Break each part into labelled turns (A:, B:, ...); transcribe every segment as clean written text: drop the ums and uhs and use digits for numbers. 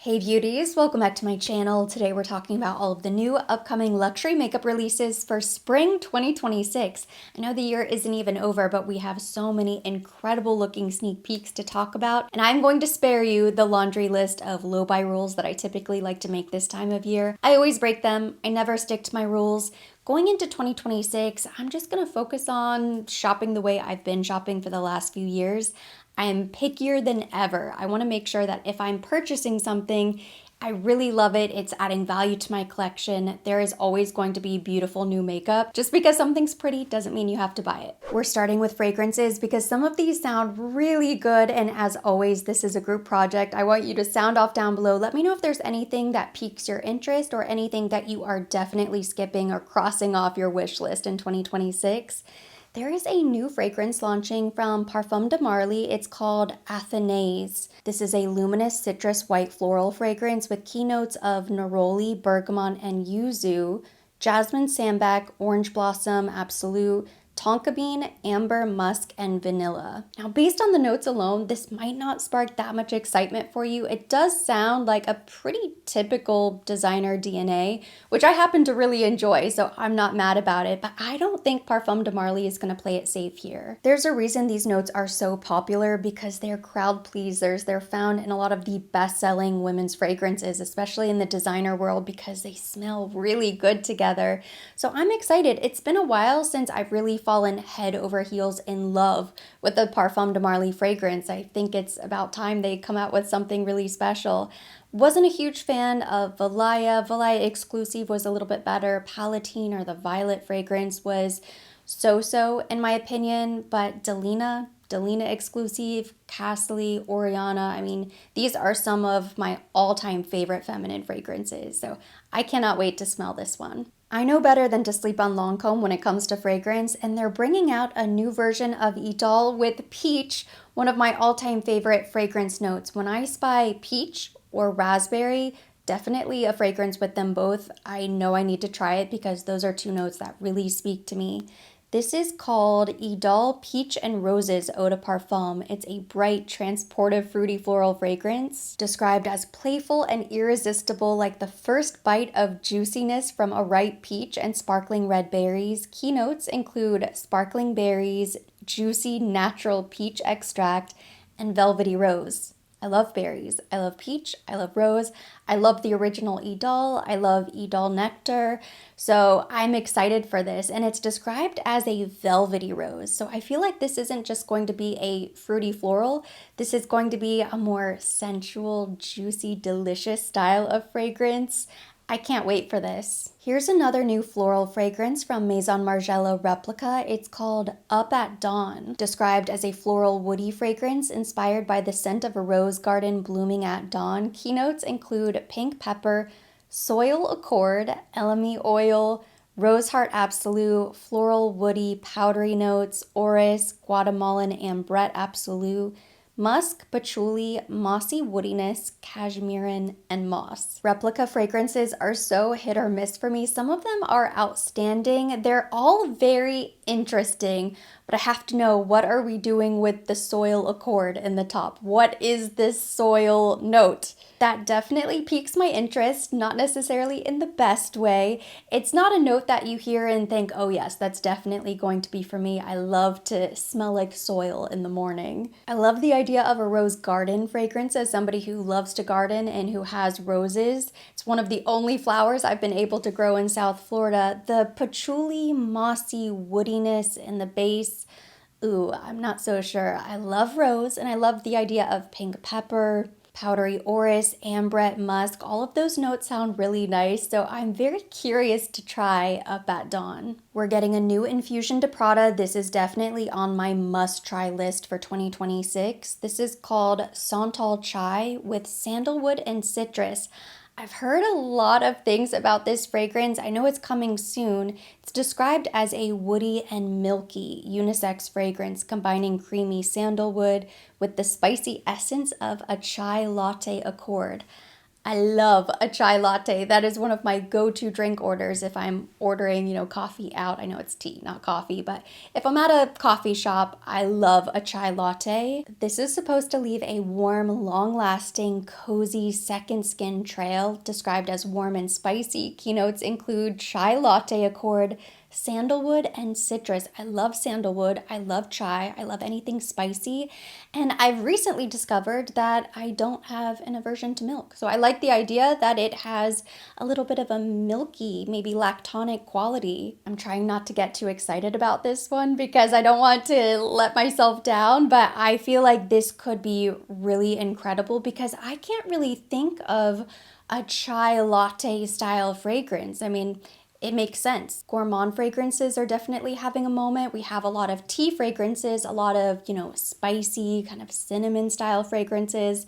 A: Hey beauties, welcome back to my channel. Today we're talking about all of the new upcoming luxury makeup releases for spring 2026. I know the year isn't even over, but we have so many incredible looking sneak peeks to talk about, and I'm going to spare you the laundry list of low buy rules that I typically like to make this time of year. I always break them. I never stick to my rules. Going into 2026, I'm just gonna focus on shopping the way I've been shopping for the last few years. I am pickier than ever. I want to make sure that if I'm purchasing something, I really love it. It's adding value to my collection. There is always going to be beautiful new makeup. Just because something's pretty doesn't mean you have to buy it. We're starting with fragrances because some of these sound really good. And as always, this is a group project. I want you to sound off down below. Let me know if there's anything that piques your interest or anything that you are definitely skipping or crossing off your wish list in 2026. There is a new fragrance launching from Parfum de Marly. It's called Athénée. This is a luminous citrus white floral fragrance with keynotes of neroli, bergamot, and yuzu, jasmine sambac, orange blossom, absolute, tonka bean, amber, musk, and vanilla. Now, based on the notes alone, this might not spark that much excitement for you. It does sound like a pretty typical designer DNA, which I happen to really enjoy, so I'm not mad about it, but I don't think Parfum de Marly is going to play it safe here. There's a reason these notes are so popular because they're crowd pleasers. They're found in a lot of the best-selling women's fragrances, especially in the designer world, because they smell really good together. So I'm excited. It's been a while since I've really fallen head over heels in love with the Parfum de Marly fragrance. I think it's about time they come out with something really special. Wasn't a huge fan of Valaya. Valaya Exclusive was a little bit better. Palatine, or the violet fragrance, was so-so in my opinion, but Delina Exclusive, Cassidy, Oriana, I mean, these are some of my all-time favorite feminine fragrances, so I cannot wait to smell this one. I know better than to sleep on Lancôme when it comes to fragrance, and they're bringing out a new version of Idol with peach, one of my all-time favorite fragrance notes. When I spy peach or raspberry, definitely a fragrance with them both. I know I need to try it because those are two notes that really speak to me. This is called Idol Peach and Roses Eau de Parfum. It's a bright, transportive, fruity floral fragrance, described as playful and irresistible, like the first bite of juiciness from a ripe peach and sparkling red berries. Keynotes include sparkling berries, juicy natural peach extract, and velvety rose. I love berries. I love peach. I love rose. I love the original Idol. I love Idol nectar. So I'm excited for this. And it's described as a velvety rose. So I feel like this isn't just going to be a fruity floral. This is going to be a more sensual, juicy, delicious style of fragrance. I can't wait for this. Here's another new floral fragrance from Maison Margiela Replica. It's called Up at Dawn, described as a floral woody fragrance inspired by the scent of a rose garden blooming at dawn. Keynotes include pink pepper, soil accord, elemi oil, rose heart absolute, floral woody powdery notes, orris, Guatemalan ambrette absolute, musk, patchouli, mossy woodiness, cashmerean, and moss. Replica fragrances are so hit or miss for me. Some of them are outstanding. They're all very interesting, but I have to know, what are we doing with the soil accord in the top? What is this soil note? That definitely piques my interest, not necessarily in the best way. It's not a note that you hear and think, oh yes, that's definitely going to be for me. I love to smell like soil in the morning. I love the idea of a rose garden fragrance as somebody who loves to garden and who has roses. It's one of the only flowers I've been able to grow in South Florida. The patchouli, mossy woodiness in the base, ooh, I'm not so sure. I love rose and I love the idea of pink pepper, powdery orris, ambrette, musk. All of those notes sound really nice, so I'm very curious to try Up at Dawn. We're getting a new infusion to Prada. This is definitely on my must-try list for 2026. This is called Santal Chai with sandalwood and citrus. I've heard a lot of things about this fragrance. I know it's coming soon. It's described as a woody and milky unisex fragrance combining creamy sandalwood with the spicy essence of a chai latte accord. I love a chai latte. That is one of my go-to drink orders if I'm ordering, coffee out. I know it's tea, not coffee, but if I'm at a coffee shop, I love a chai latte. This is supposed to leave a warm, long-lasting, cozy second skin trail described as warm and spicy. Keynotes include chai latte accord, sandalwood, and citrus. I love sandalwood. I love chai. I love anything spicy. And I've recently discovered that I don't have an aversion to milk. So I like the idea that it has a little bit of a milky, maybe lactonic quality. I'm trying not to get too excited about this one because I don't want to let myself down, but I feel like this could be really incredible because I can't really think of a chai latte style fragrance. I mean, it makes sense. Gourmand fragrances are definitely having a moment. We have a lot of tea fragrances, a lot of, spicy kind of cinnamon style fragrances,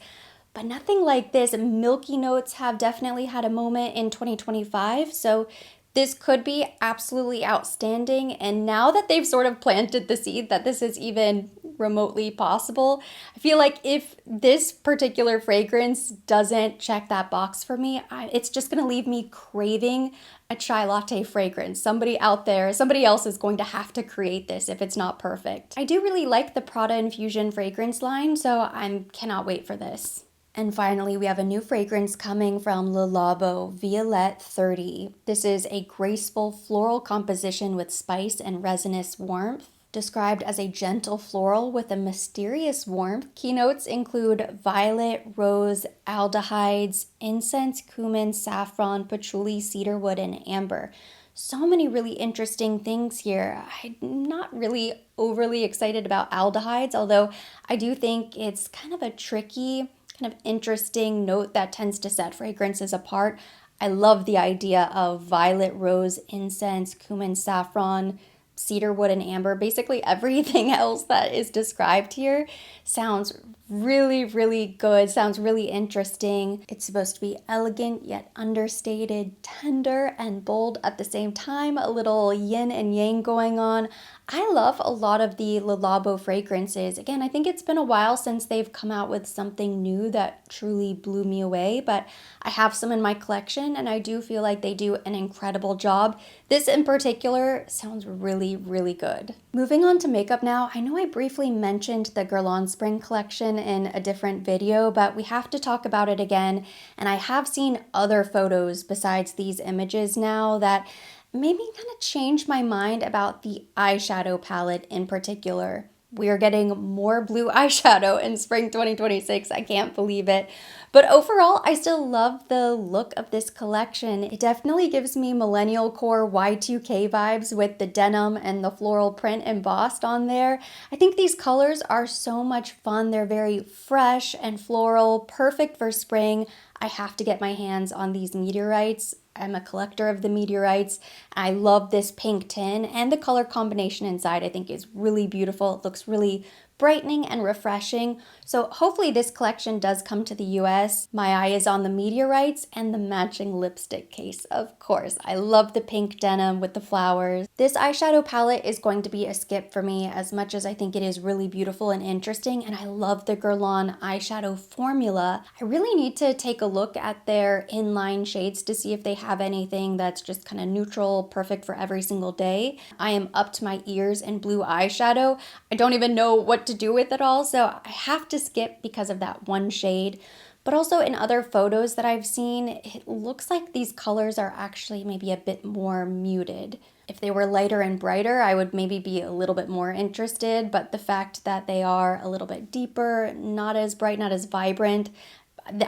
A: but nothing like this. Milky notes have definitely had a moment in 2025. So this could be absolutely outstanding. And now that they've sort of planted the seed that this is even remotely possible, I feel like if this particular fragrance doesn't check that box for me, it's just going to leave me craving a chai latte fragrance. Somebody out there, somebody else is going to have to create this if it's not perfect. I do really like the Prada Infusion fragrance line, so I cannot wait for this. And finally, we have a new fragrance coming from Le Labo, Violette 30. This is a graceful floral composition with spice and resinous warmth. Described as a gentle floral with a mysterious warmth, keynotes include violet, rose, aldehydes, incense, cumin, saffron, patchouli, cedarwood, and amber. So many really interesting things here. I'm not really overly excited about aldehydes, although I do think it's kind of a tricky, kind of interesting note that tends to set fragrances apart. I love the idea of violet, rose, incense, cumin, saffron, cedarwood, and amber. Basically everything else that is described here sounds really, really good, sounds really interesting. It's supposed to be elegant yet understated, tender and bold at the same time, a little yin and yang going on. I love a lot of the Le Labo fragrances. Again, I think it's been a while since they've come out with something new that truly blew me away, but I have some in my collection and I do feel like they do an incredible job. This in particular sounds really, really good. Moving on to makeup now, I know I briefly mentioned the Guerlain Spring collection in a different video, but we have to talk about it again, and I have seen other photos besides these images now that made me kind of change my mind about the eyeshadow palette in particular. We are getting more blue eyeshadow in spring 2026. I can't believe it. But overall, I still love the look of this collection. It definitely gives me millennial core Y2K vibes with the denim and the floral print embossed on there. I think these colors are so much fun. They're very fresh and floral, perfect for spring. I have to get my hands on these meteorites. I'm a collector of the meteorites. I love this pink tin, and the color combination inside I think is really beautiful. It looks really brightening and refreshing. So hopefully this collection does come to the US. My eye is on the meteorites and the matching lipstick case, of course. I love the pink denim with the flowers. This eyeshadow palette is going to be a skip for me as much as I think it is really beautiful and interesting, and I love the Guerlain eyeshadow formula. I really need to take a look at their inline shades to see if they have anything that's just kind of neutral, perfect for every single day. I am up to my ears in blue eyeshadow. I don't even know what to do with it all, so I have to skip because of that one shade. But also in other photos that I've seen, it looks like these colors are actually maybe a bit more muted. If they were lighter and brighter, I would maybe be a little bit more interested, but the fact that they are a little bit deeper, not as bright, not as vibrant,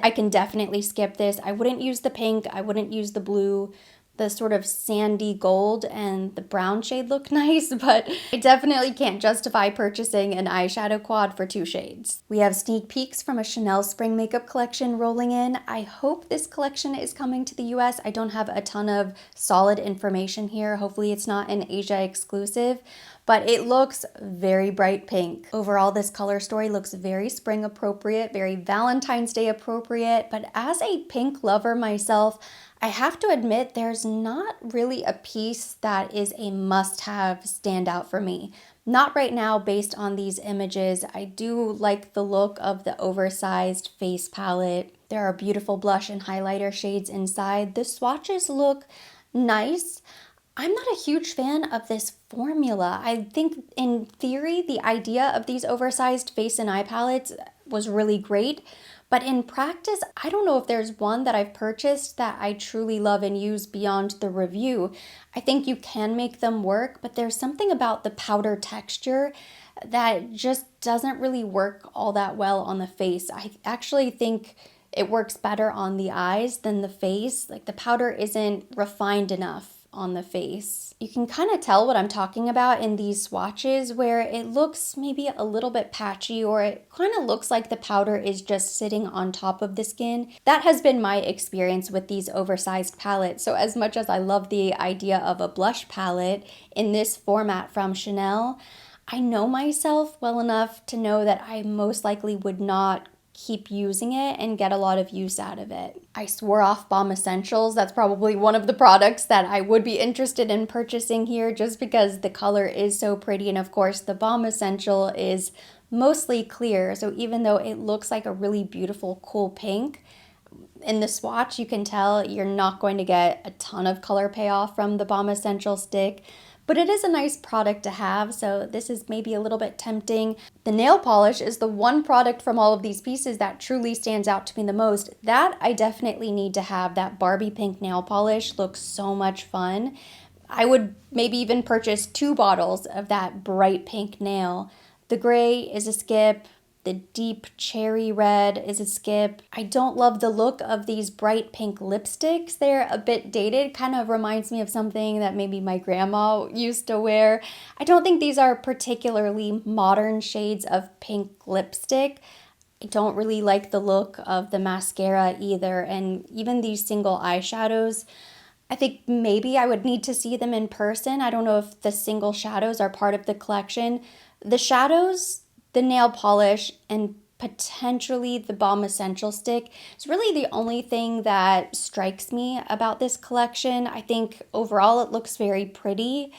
A: I can definitely skip this. I wouldn't use the pink, I wouldn't use the blue. The sort of sandy gold and the brown shade look nice, but I definitely can't justify purchasing an eyeshadow quad for 2 shades. We have sneak peeks from a Chanel spring makeup collection rolling in. I hope this collection is coming to the US. I don't have a ton of solid information here. Hopefully it's not an Asia exclusive, but it looks very bright pink. Overall, this color story looks very spring appropriate, very Valentine's Day appropriate, but as a pink lover myself, I have to admit there's not really a piece that is a must-have standout for me. Not right now based on these images. I do like the look of the oversized face palette. There are beautiful blush and highlighter shades inside. The swatches look nice. I'm not a huge fan of this formula. I think in theory, the idea of these oversized face and eye palettes was really great. But in practice, I don't know if there's one that I've purchased that I truly love and use beyond the review. I think you can make them work, but there's something about the powder texture that just doesn't really work all that well on the face. I actually think it works better on the eyes than the face. Like the powder isn't refined enough on the face. You can kind of tell what I'm talking about in these swatches where it looks maybe a little bit patchy, or it kind of looks like the powder is just sitting on top of the skin. That has been my experience with these oversized palettes. So as much as I love the idea of a blush palette in this format from Chanel, I know myself well enough to know that I most likely would not keep using it and get a lot of use out of it. I swore off Balm Essentials. That's probably one of the products that I would be interested in purchasing here just because the color is so pretty. And of course, the Balm Essential is mostly clear. So even though it looks like a really beautiful, cool pink, in the swatch, you can tell you're not going to get a ton of color payoff from the Balm Essential stick. But it is a nice product to have, so this is maybe a little bit tempting. The nail polish is the one product from all of these pieces that truly stands out to me the most. That I definitely need to have. That Barbie pink nail polish looks so much fun. I would maybe even purchase 2 bottles of that bright pink nail. The gray is a skip. The deep cherry red is a skip. I don't love the look of these bright pink lipsticks. They're a bit dated, kind of reminds me of something that maybe my grandma used to wear. I don't think these are particularly modern shades of pink lipstick. I don't really like the look of the mascara either, and even these single eyeshadows, I think maybe I would need to see them in person. I don't know if the single shadows are part of the collection. The shadows, the nail polish, and potentially the Balm Essential stick is really the only thing that strikes me about this collection. I think overall it looks very pretty,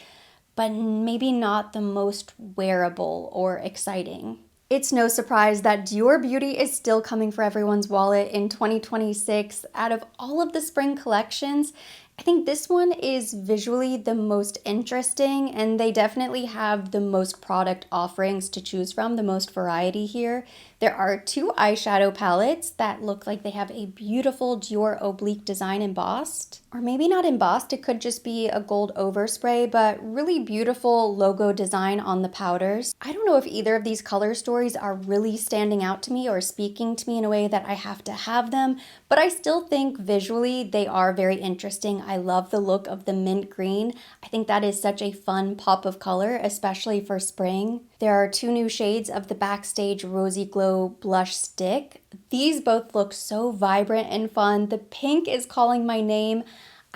A: but maybe not the most wearable or exciting. It's no surprise that Dior Beauty is still coming for everyone's wallet in 2026. Out of all of the spring collections, I think this one is visually the most interesting, and they definitely have the most product offerings to choose from, the most variety here. There are 2 eyeshadow palettes that look like they have a beautiful Dior oblique design embossed. Or maybe not embossed, it could just be a gold overspray, but really beautiful logo design on the powders. I don't know if either of these color stories are really standing out to me or speaking to me in a way that I have to have them, but I still think visually they are very interesting. I love the look of the mint green. I think that is such a fun pop of color, especially for spring. There are 2 new shades of the Backstage Rosy Glow Blush Stick. These both look so vibrant and fun. The pink is calling my name.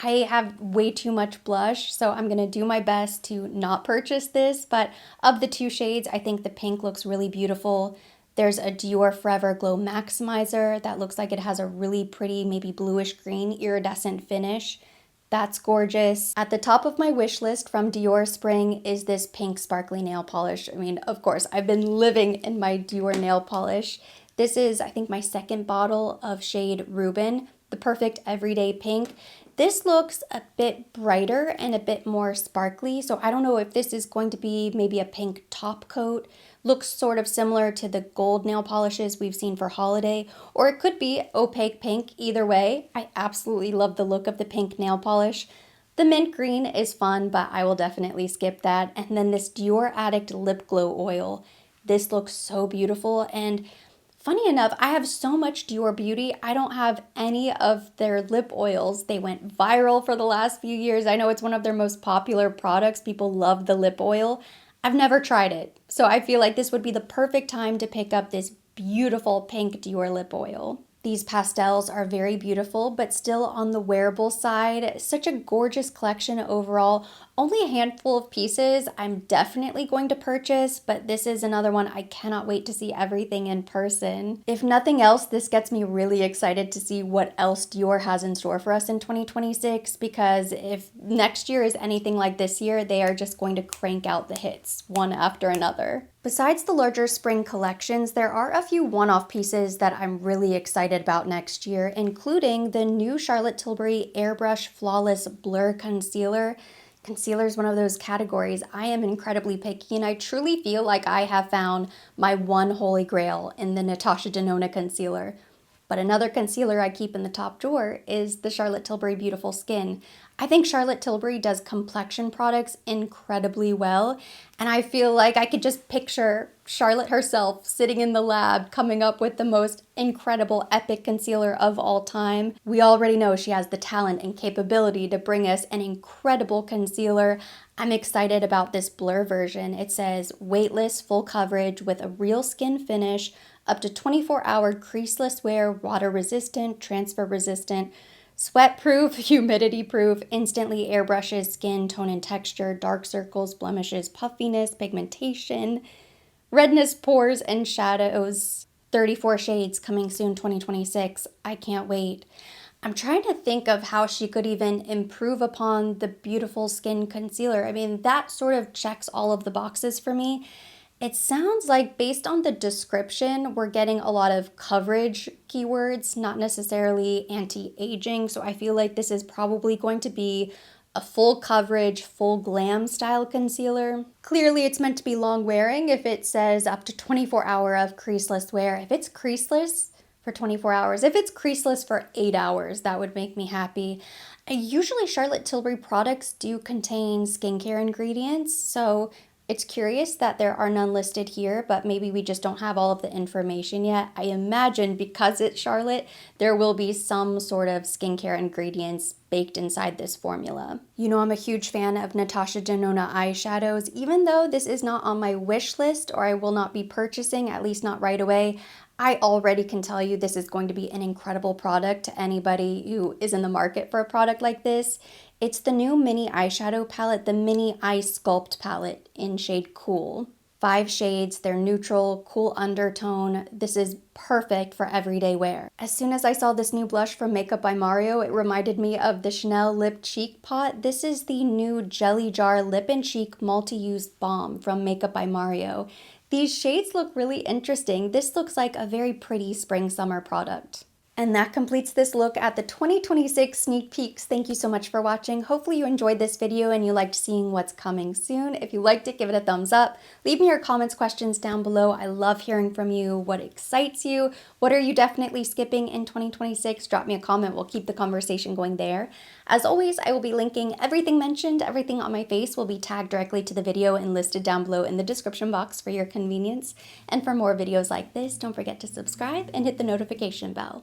A: I have way too much blush, so I'm gonna do my best to not purchase this, but of the 2 shades, I think the pink looks really beautiful. There's a Dior Forever Glow Maximizer that looks like it has a really pretty, maybe bluish green iridescent finish. That's gorgeous. At the top of my wish list from Dior Spring is this pink sparkly nail polish. I mean, of course, I've been living in my Dior nail polish. This is, I think, my 2nd bottle of shade Rubin, the perfect everyday pink. This looks a bit brighter and a bit more sparkly, so I don't know if this is going to be maybe a pink top coat. Looks sort of similar to the gold nail polishes we've seen for holiday, or it could be opaque pink. Either way, I absolutely love the look of the pink nail polish. The mint green is fun, but I will definitely skip that. And then this Dior Addict Lip Glow Oil. This looks so beautiful, and funny enough, I have so much Dior Beauty, I don't have any of their lip oils. They went viral for the last few years. I know it's one of their most popular products. People love the lip oil. I've never tried it, so I feel like this would be the perfect time to pick up this beautiful pink Dior lip oil. These pastels are very beautiful, but still on the wearable side. Such a gorgeous collection overall. Only a handful of pieces I'm definitely going to purchase, but this is another one I cannot wait to see everything in person. If nothing else, this gets me really excited to see what else Dior has in store for us in 2026, because if next year is anything like this year, they are just going to crank out the hits one after another. Besides the larger spring collections, there are a few one-off pieces that I'm really excited about next year, including the new Charlotte Tilbury Airbrush Flawless Blur Concealer. Concealer is one of those categories I am incredibly picky, and I truly feel like I have found my one holy grail in the Natasha Denona concealer. But another concealer I keep in the top drawer is the Charlotte Tilbury Beautiful Skin. I think Charlotte Tilbury does complexion products incredibly well, and I feel like I could just picture Charlotte herself sitting in the lab coming up with the most incredible epic concealer of all time. We already know she has the talent and capability to bring us an incredible concealer. I'm excited about this blur version. It says weightless full coverage with a real skin finish, up to 24-hour creaseless wear, water resistant, transfer resistant, sweat proof, humidity proof, instantly airbrushes skin tone and texture, dark circles, blemishes, puffiness, pigmentation, redness, pores, and shadows. 34 shades coming soon 2026. I can't wait. I'm trying to think of how she could even improve upon the beautiful skin concealer. I mean, that sort of checks all of the boxes for me. It sounds like, based on the description, we're getting a lot of coverage keywords, not necessarily anti-aging. So I feel like this is probably going to be a full coverage, full glam style concealer. Clearly it's meant to be long wearing if it says up to 24-hour of creaseless wear. If it's creaseless for 24 hours, if it's creaseless for 8 hours, that would make me happy. Usually Charlotte Tilbury products do contain skincare ingredients, so it's curious that there are none listed here, but maybe we just don't have all of the information yet. I imagine because it's Charlotte, there will be some sort of skincare ingredients baked inside this formula. You know, I'm a huge fan of Natasha Denona eyeshadows. Even though this is not on my wish list, or I will not be purchasing, at least not right away, I already can tell you this is going to be an incredible product to anybody who is in the market for a product like this. It's the new mini eyeshadow palette, the Mini Eye Sculpt palette in shade Cool. 5 shades, they're neutral, cool undertone. This is perfect for everyday wear. As soon as I saw this new blush from Makeup by Mario, it reminded me of the Chanel Lip Cheek Pot. This is the new Jelly Jar Lip and Cheek Multi-Use Balm from Makeup by Mario. These shades look really interesting. This looks like a very pretty spring-summer product. And that completes this look at the 2026 sneak peeks. Thank you so much for watching. Hopefully you enjoyed this video and you liked seeing what's coming soon. If you liked it, give it a thumbs up. Leave me your comments, questions down below. I love hearing from you. What excites you? What are you definitely skipping in 2026? Drop me a comment. We'll keep the conversation going there. As always, I will be linking everything mentioned. Everything on my face will be tagged directly to the video and listed down below in the description box for your convenience. And for more videos like this, don't forget to subscribe and hit the notification bell.